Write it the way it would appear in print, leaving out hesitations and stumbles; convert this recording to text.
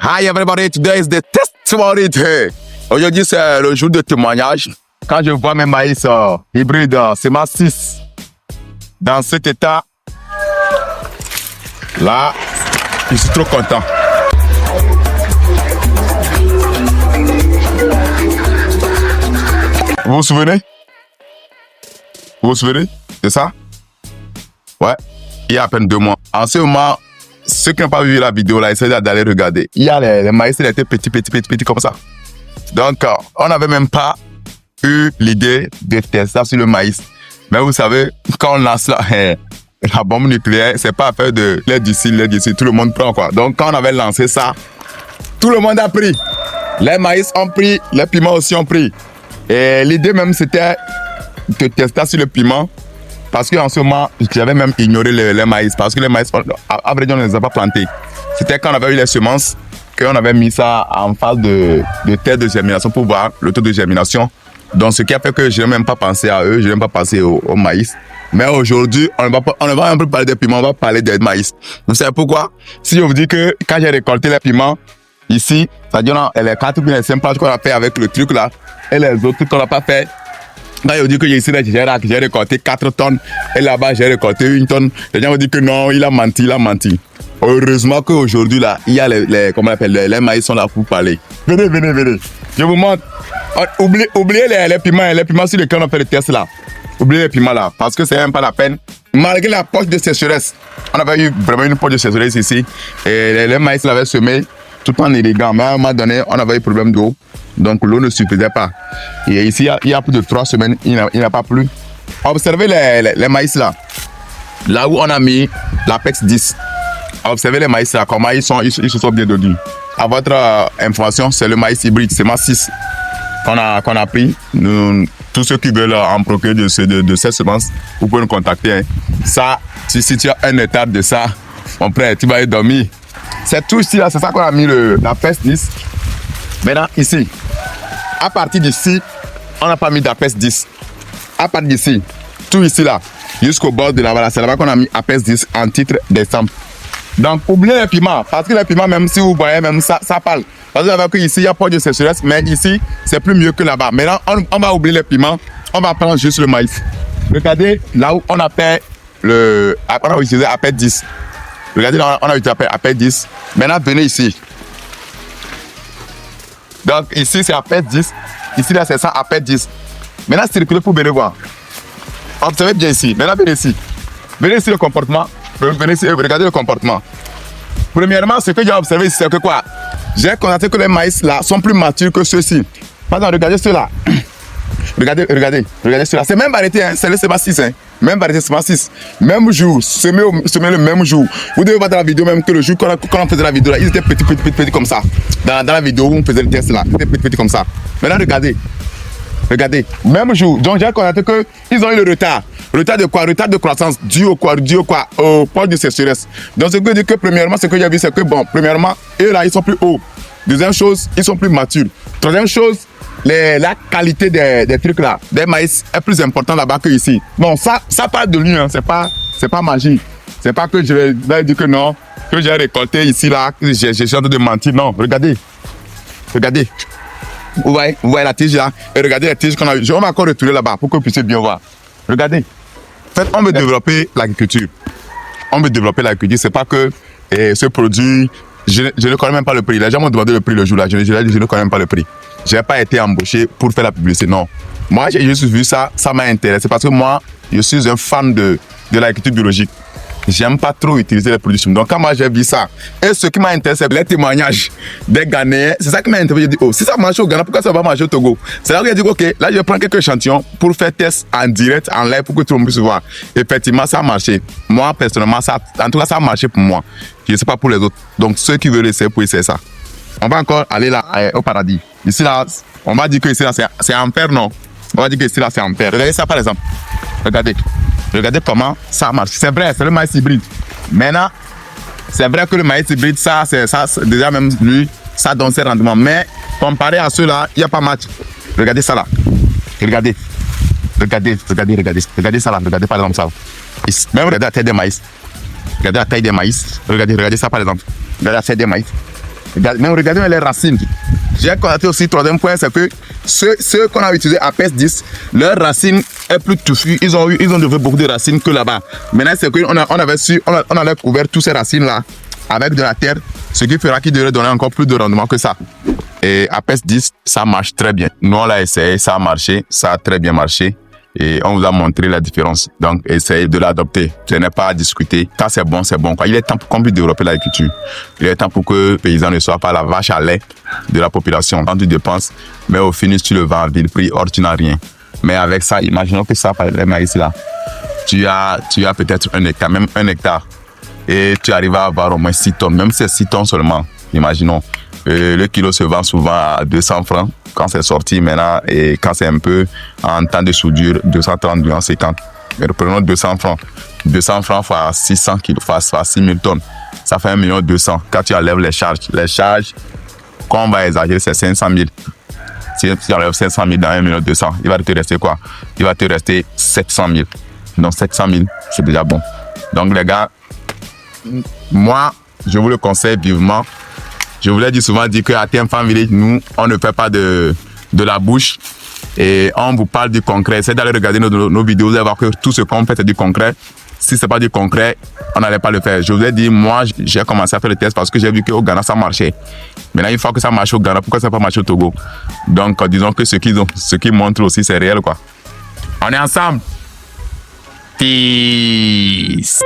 Hi everybody, today is the testimony day. Aujourd'hui c'est le jour de témoignage. Quand je vois mes maïs hybrides, c'est ma 6. Dans cet état, là, je suis trop content. Vous vous souvenez? Vous vous souvenez de ça? Ouais, il y a à peine 2 mois. En ce moment, ceux qui n'ont pas vu la vidéo là, essayez d'aller regarder. Il y a les maïs, ils étaient petits comme ça. Donc, on n'avait même pas eu l'idée de tester ça sur le maïs. Mais vous savez, quand on lance la bombe nucléaire, c'est pas affaire de l'aide d'ici, tout le monde prend quoi. Donc, quand on avait lancé ça, tout le monde a pris. Les maïs ont pris, les piments aussi ont pris. Et l'idée même, c'était de tester sur le piment. Parce qu'en ce moment, j'avais même ignoré les maïs. Parce que les maïs, à vrai dire, on ne les a pas plantés. C'était quand on avait eu les semences qu'on avait mis ça en phase de terre de germination pour voir le taux de germination. Donc, ce qui a fait que je n'ai même pas pensé à eux, je n'ai même pas pensé au maïs. Mais aujourd'hui, on ne va un peu parler des piments, on va parler des maïs. Vous savez pourquoi? Si je vous dis que quand j'ai récolté les piments, ici, c'est-à-dire les 4 ou les 5 planches qu'on a fait avec le truc là, et les autres qu'on n'a pas fait, quand je dis que ici, j'ai récolté 4 tonnes et là-bas, j'ai récolté 1 tonne, les gens vont dire que non, il a menti. Heureusement qu'aujourd'hui, là, il y a les maïs sont là pour parler. Venez. Je vous montre. Oubliez les piments sur lesquels on a fait le test là. Oubliez les piments là, parce que c'est même pas la peine. Malgré la poche de sécheresse, on avait eu vraiment une poche de sécheresse ici. Et les maïs l'avaient semé tout en irriguant. Mais à un moment donné, on avait eu problème d'eau. Donc l'eau ne suffisait pas. Et ici, il y a plus de 3 semaines, il n'a pas plu. Observez les maïs là. Là où on a mis l'Apex 10. Observez les maïs là, comment ils se sont bien donnés. À votre information, c'est le maïs hybride, c'est ma 6 qu'on a pris. Tous ceux qui veulent en procurer de ces semences, vous pouvez nous contacter. Hein. Ça, si tu as un hectare de ça, mon frère, tu vas y dormir. C'est tout ici là, c'est ça qu'on a mis l'Apex 10. Maintenant, ici, à partir d'ici, on n'a pas mis d'Apex 10. À partir d'ici, tout ici là, jusqu'au bord de la voilà, c'est là-bas qu'on a mis Apex 10 en titre d'exemple. Donc, oubliez les piments, parce que les piments, même si vous voyez, même ça parle. Parce que ici, il n'y a pas de sécheresse, mais ici, c'est plus mieux que là-bas. Maintenant, on va oublier les piments, on va prendre juste le maïs. Regardez là où on a fait on a utilisé Apex 10. Regardez là, on a utilisé Apex 10. Maintenant, venez ici. Donc ici c'est Apex 10, ici là c'est ça Apex 10. Maintenant circulez pour venir voir. Observez bien ici, maintenant venez ici. Venez ici le comportement, venez ici, regardez le comportement. Premièrement, ce que j'ai observé ici c'est que quoi? J'ai constaté que les maïs là sont plus matures que ceux-ci. Par exemple, regardez ceux-là. Regardez ceux-là. C'est même variété, hein. C'est le CEBA 6. Hein. Même variété CEBA 6. Même jour, semé le même jour. Vous devez voir dans la vidéo même que le jour quand on faisait la vidéo là, ils étaient petits comme ça. Dans la vidéo où on faisait le test là, ils étaient petits comme ça. Maintenant regardez. Même jour. Donc j'ai constaté qu'ils ont eu le retard. Retard de quoi? Retard de croissance. Dû au quoi? Au poche de sécheresse. Donc ce que je dis que premièrement, ce que j'ai vu, c'est que bon, premièrement, eux là, ils sont plus hauts. Deuxième chose, ils sont plus matures. Troisième chose, la qualité des trucs là, des maïs est plus important là-bas que ici. Bon, ça parle de lui, hein. C'est pas magie. C'est pas que je vais dire que non, que j'ai récolté ici là, que j'ai en train de mentir. Non, regardez. Vous voyez la tige là, et regardez la tige qu'on a eu. On va encore retourner là-bas pour que vous puissiez bien voir. Regardez. En fait, on veut développer l'agriculture. C'est pas que ce produit, je ne connais même pas le prix. Les gens m'ont demandé le prix le jour là, je ne connais même pas le prix. Je n'ai pas été embauché pour faire la publicité, non. Moi, j'ai juste vu ça m'a intéressé parce que moi, je suis un fan de l'agriculture biologique. J'aime pas trop utiliser les produits chimiques. Donc, quand moi j'ai vu ça, et ce qui m'a intéressé, c'est les témoignages des Ghanéens. C'est ça qui m'a intéressé. J'ai dit, oh, si ça marche au Ghana, pourquoi ça va marcher au Togo? C'est là que j'ai dit, ok, là, je prends quelques échantillons pour faire test en direct, en live, pour que tout le monde puisse voir. Effectivement, ça a marché. Moi, personnellement, en tout cas, ça a marché pour moi. Je ne sais pas pour les autres. Donc, ceux qui veulent essayer, pour essayer ça. On va encore aller là, au paradis. Ici, là, on va dire que ici, là, c'est enfer, non? On va dire que ici, là, c'est enfer. Regardez ça, par exemple. Regardez comment ça marche. C'est vrai, c'est le maïs hybride. Maintenant, c'est vrai que le maïs hybride, ça, déjà même lui, ça donne ses rendements. Mais comparé à ceux-là, il n'y a pas match. Regardez ça là. Regardez ça là. Regardez par exemple ça. Même regardez la taille des maïs. Regardez ça par exemple. Regardez la taille des maïs. Regardez les racines. J'ai constaté aussi, troisième point, c'est que ceux qu'on a utilisé à PES10, leurs racines est plus touffue. Ils ont développé beaucoup de racines que là-bas. Maintenant, c'est qu'on on avait couvert toutes ces racines-là avec de la terre, ce qui fera qu'ils devraient donner encore plus de rendement que ça. Et à PES10, ça marche très bien. Nous, on l'a essayé, ça a marché, ça a très bien marché. Et on vous a montré la différence. Donc, essayez de l'adopter. Ce n'est pas à discuter. Quand c'est bon, c'est bon, quoi. Il est temps qu'on puisse développer l'agriculture. Il est temps pour que le paysan ne soit pas la vache à lait de la population. Quand tu dépenses, mais au finish, tu le vends à vil prix, or tu n'as rien. Mais avec ça, imaginons que ça, par exemple, maïs là, tu as peut-être 1 hectare, même 1 hectare. Et tu arrives à avoir au moins 6 tonnes, même c'est 6 tonnes seulement, imaginons. Le kilo se vend souvent à 200 francs quand c'est sorti maintenant, et quand c'est un peu en temps de soudure, 230, 250. Mais prenons 200 francs. 200 francs fois 600 kilos, fois 6000 tonnes. Ça fait 1 200 000. Quand tu enlèves les charges, quand on va exagérer, c'est 500 000. Si tu enlèves 500 000 dans 1 200 000, il va te rester quoi? Il va te rester 700 000. Donc 700 000, c'est déjà bon. Donc les gars, moi, je vous le conseille vivement. Je vous l'ai souvent dit qu'à TM Farm Village, nous, on ne fait pas de la bouche et on vous parle du concret. Essayez d'aller regarder nos vidéos, vous allez voir que tout ce qu'on fait, c'est du concret. Si ce n'est pas du concret, on n'allait pas le faire. Je vous ai dit, moi, j'ai commencé à faire le test parce que j'ai vu qu'au Ghana, ça marchait. Maintenant, une fois que ça marche au Ghana, pourquoi ça n'a pas marché au Togo? Donc, disons que ce qu'ils montrent aussi, c'est réel, quoi. On est ensemble. Peace.